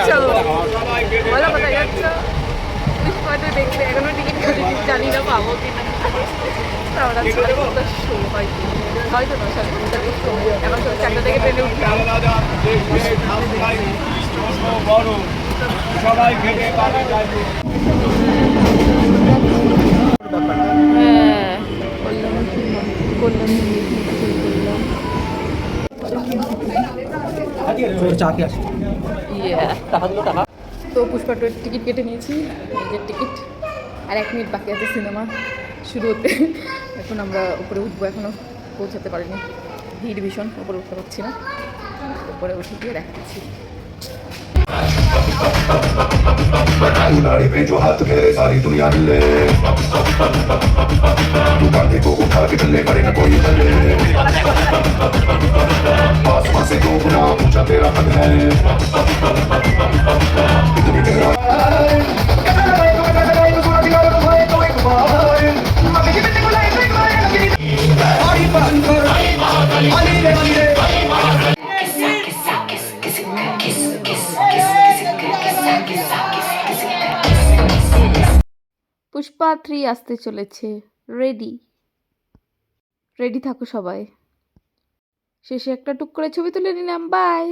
যাচ্ছ? বলো কোথায় যাচ্ছ? পুষ্পাতে দেখতে এখনো টিকিট কাটিনি, জানি না পাবো কিনা। আমরা শো হয়তো হয়তো না, এখন তো 4টা থেকে ট্রেনে উঠলাম। সবাই খেতে পারে যাবে। হ্যাঁ, কল্যাণ তো পুষ্পা টুয়ের টিকিট কেটে নিয়েছি, নিজের টিকিট। আর 1 মিনিট বাকি আছে সিনেমা শুরু হতে। এখন আমরা উপরে উঠবো, এখনও পৌঁছাতে পারিনি, ভিড় ভীষণ, উপরে উঠতে পারছি না। উপরে উঠে গিয়ে দেখাচ্ছি। गाड़ी पे जो हाथ फेरे सारी दुनिया हिले तू कांधे को उठा के चले करे न कोई चले आसमां से 2 गुना ऊंचा तेरा कद है इतनी गहरा পুষ্পা 3 আসতে চলেছে, রেডি রেডি থাকো সবাই। শেষে একটা টুক করে ছবি তুলে নিলাম, বাই।